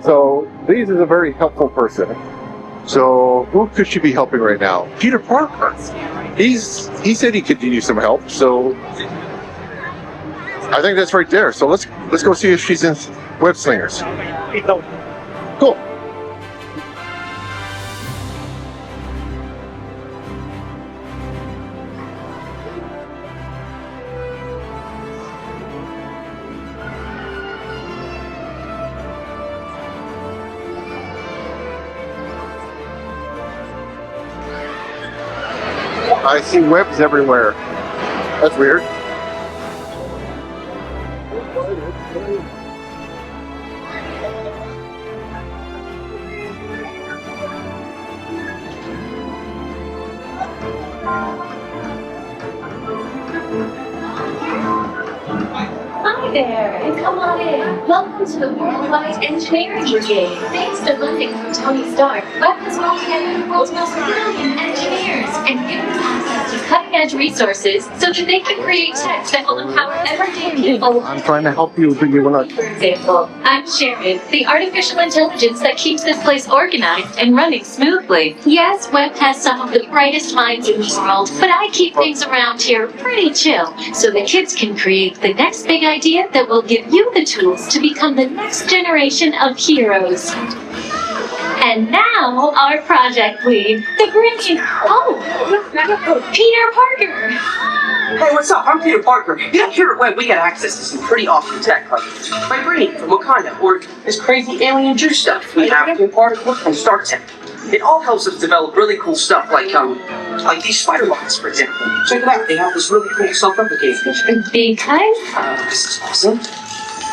So Lise is a very helpful person. So who could she be helping right now? Peter Parker. He said he could use some help. So I think that's right there. So let's go see if she's in Web Slingers. Cool. I see webs everywhere. That's weird. Hi there, and come on in. Welcome to the Worldwide Engineering Brigade. Thanks to funding from Tony Stark, Web has brought together the world's most brilliant engineers and given them access to cutting-edge resources so that they can create tech that will empower everyday people. I'm trying to help you, but you will not. For example, I'm Sharon, the artificial intelligence that keeps this place organized and running smoothly. Yes, Web has some of the brightest minds in the world, but I keep things around here pretty chill so the kids can create the next big idea that will give you the tools to become the next generation of heroes. And now, our project lead, the brilliant, Peter Parker. Hey, what's up? I'm Peter Parker. You know, here at Web, we got access to some pretty awesome tech, like vibranium from Wakanda, or this crazy alien juice stuff we have in Particle from Stark Tech. It all helps us develop really cool stuff, like these spider bots, for example. Check it out. They have this really cool self-replicating. Because? This is awesome.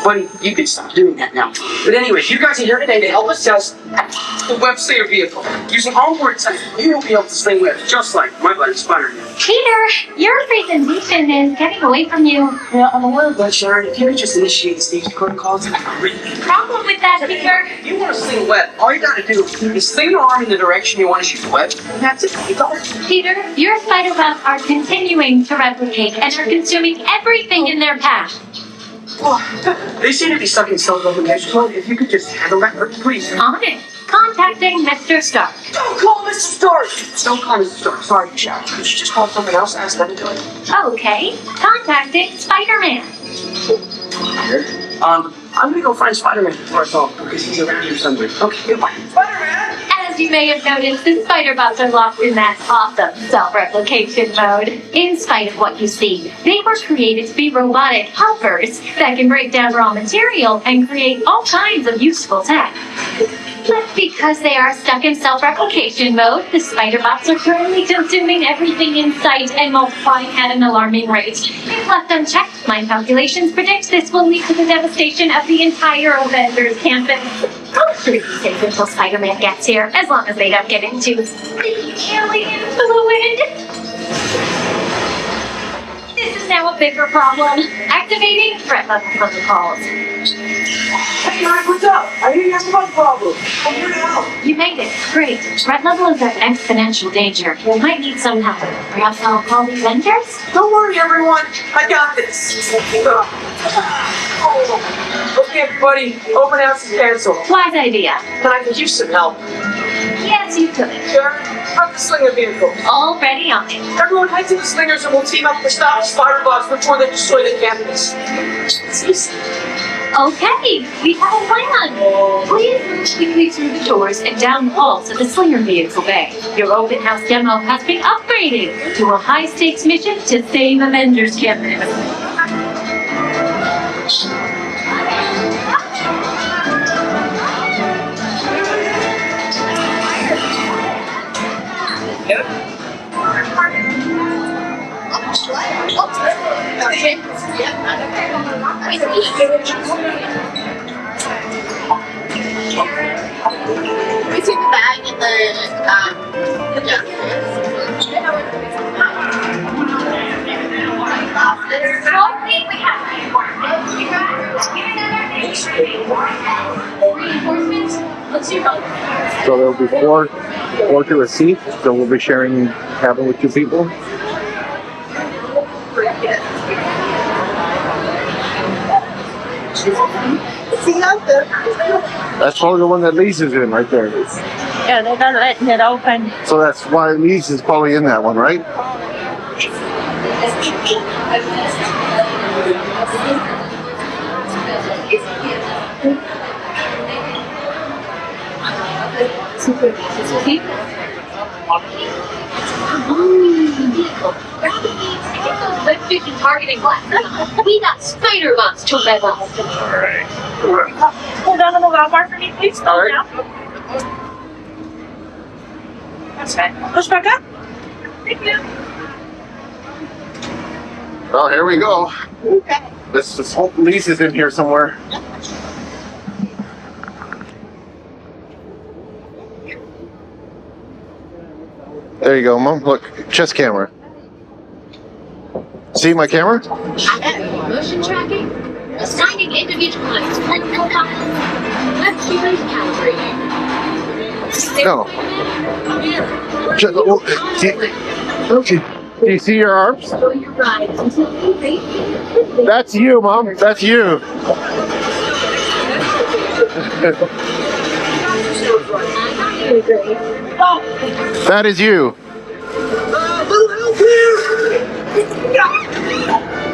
Buddy, you can stop doing that now. But anyways, you guys are here today to help us test the Web Slinger vehicle. Using onboard tech, you'll be able to sling webs just like my buddy Spider-Man. Peter, your presentation is getting away from you. Yeah, I'm aware of that, Sharon. If you could just initiate the stage protocols, I'd really Problem with that, Peter? If you want to sling a web, all you gotta do is sling your arm in the direction you want to shoot the web, and that's it. You got it. Peter, your spider bots are continuing to replicate and are consuming everything in their path. They seem to be stuck in self-replication mode. If you could just handle that, please. On it. Contacting Mr. Stark. Don't call Mr. Stark! Don't call Mr. Stark. Sorry, Sharon. You should just call someone else and ask them to do it. Okay. Contacting Spider-Man. I'm gonna go find Spider-Man before it's all, because he's around here somewhere. Okay, goodbye. Spider-Man! As you may have noticed, the spider bots are locked in that awesome self-replication mode. In spite of what you see, they were created to be robotic helpers that can break down raw material and create all kinds of useful tech. But because they are stuck in self-replication mode, the spider bots are currently consuming everything in sight and multiplying at an alarming rate. If left unchecked, my calculations predict this will lead to the devastation of the entire Avengers campus. I'll sure be safe until Spider-Man gets here, as long as they don't get into the alien fluid. This is now a bigger problem. Activating threat level protocols. Hey, Mark, what's up? I hear you have a bug problem. I'm here to help. You made it. Great. Threat level is at exponential danger. You might need some help. Perhaps I'll call the Avengers? Don't worry, everyone. I got this. Okay, everybody. Open house is canceled. Wise idea. But I could use some help. Yes, you could. Sure. Have the Slinger vehicle. Already on it. Everyone head to the Slingers and we'll team up to stop the spider bots before they destroy the campus. Okay, we have a plan. Please move quickly through the doors and down the halls of the Slinger vehicle bay. Your open house demo has been upgraded to a high-stakes mission to save Avengers campus. We took the bag and the Reinforcements? What's your vote? So there will be four to a seat. So we'll be sharing cabin with two people. See you out there. That's probably the one that Lisa's in right there. Yeah, they're not letting it open. So that's why Lisa's probably in that one, right? Vision targeting glasses. We got spider bots to rev up. Alright. Hold on a little bar for me, please. All right. Now. That's fine. Push back up. Thank you. Well, here we go. Let's just hope Lisa's in here somewhere. There you go, Mom. Look, chest camera. See my camera? Motion tracking, assigning individualized clinical files, accurate calibrating. No. Do you see your arms? Enjoy your ride until you reach. That's you, Mom. That's you. That is you. Little help here!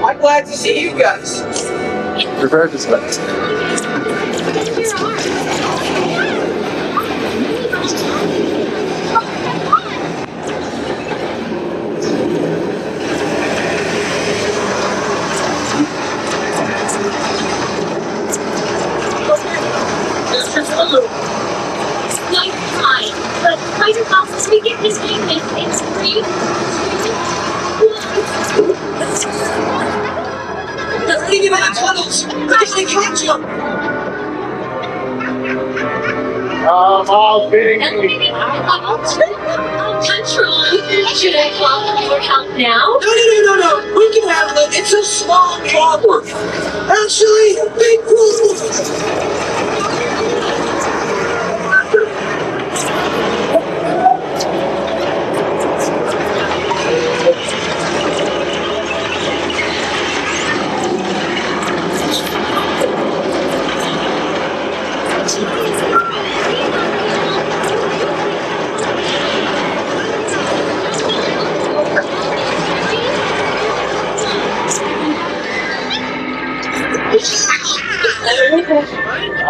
I'm glad to see you guys. Prepare to spend. Nice time, but spider bots we get this game is free. They're running into the tunnels! Because they can't jump! All being Elevating level 2 of control. Should I call for your help now? No. We can handle it. It's a small problem. Actually, big problem.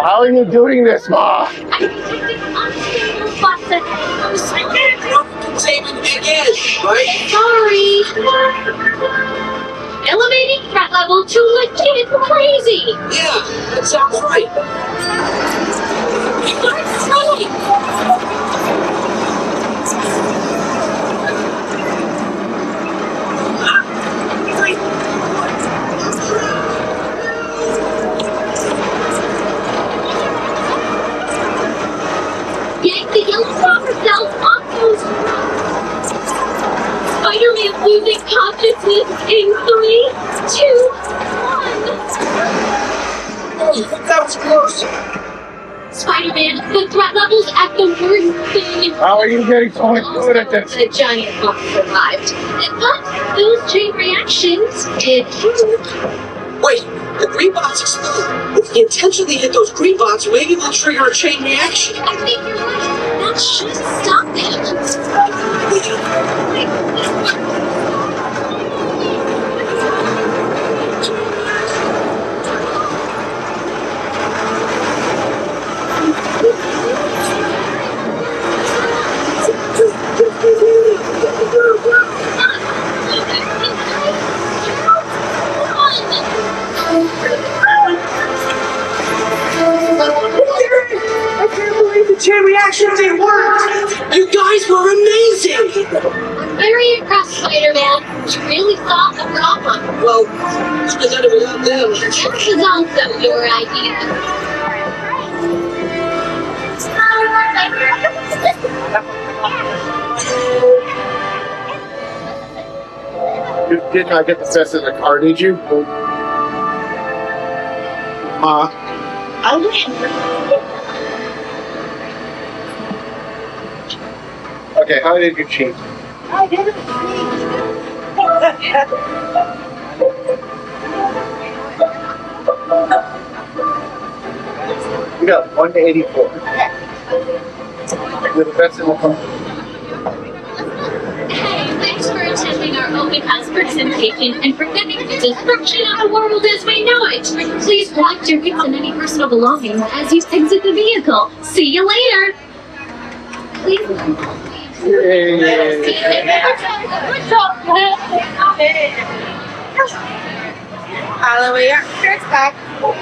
How are you doing this, Ma? I'm detecting unstable spots ahead. Containment again, right? Sorry. Elevating threat level to legit crazy. Yeah, that sounds right. Yank the yellow rubber cells off those. Spider-Man losing consciousness in 3, 2, 1. That was close. Spider-Man, the threat level's at the worst thing. How are you getting so much good at this? The giant bot survived. But those chain reactions did too. Wait, the green bots explode. If we intentionally hit those green bots, maybe we'll trigger a chain reaction. I think you're right. That should stop them. I can't believe the chain reactions, they worked! You guys were amazing! I'm very impressed, Spider-Man. You really solved the problem. Well, it's been done without them. This was also your idea. You did not get the best in the car, did you? Ma? I win. Okay, how did you cheat? I didn't got 184. You're the best in the company. Hey, thanks for attending our open house presentation and for giving the description of the world as we know it. Please collect your gifts and any personal belongings as you exit the vehicle. See you later. Please. Hallelujah. It's back.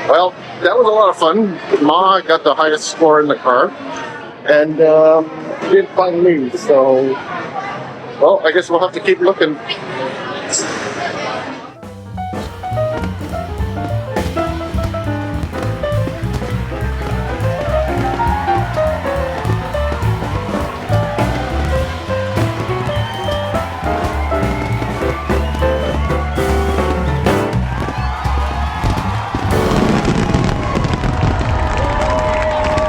Well, that was a lot of fun. Ma got the highest score in the car, and didn't find me. So, well, I guess we'll have to keep looking.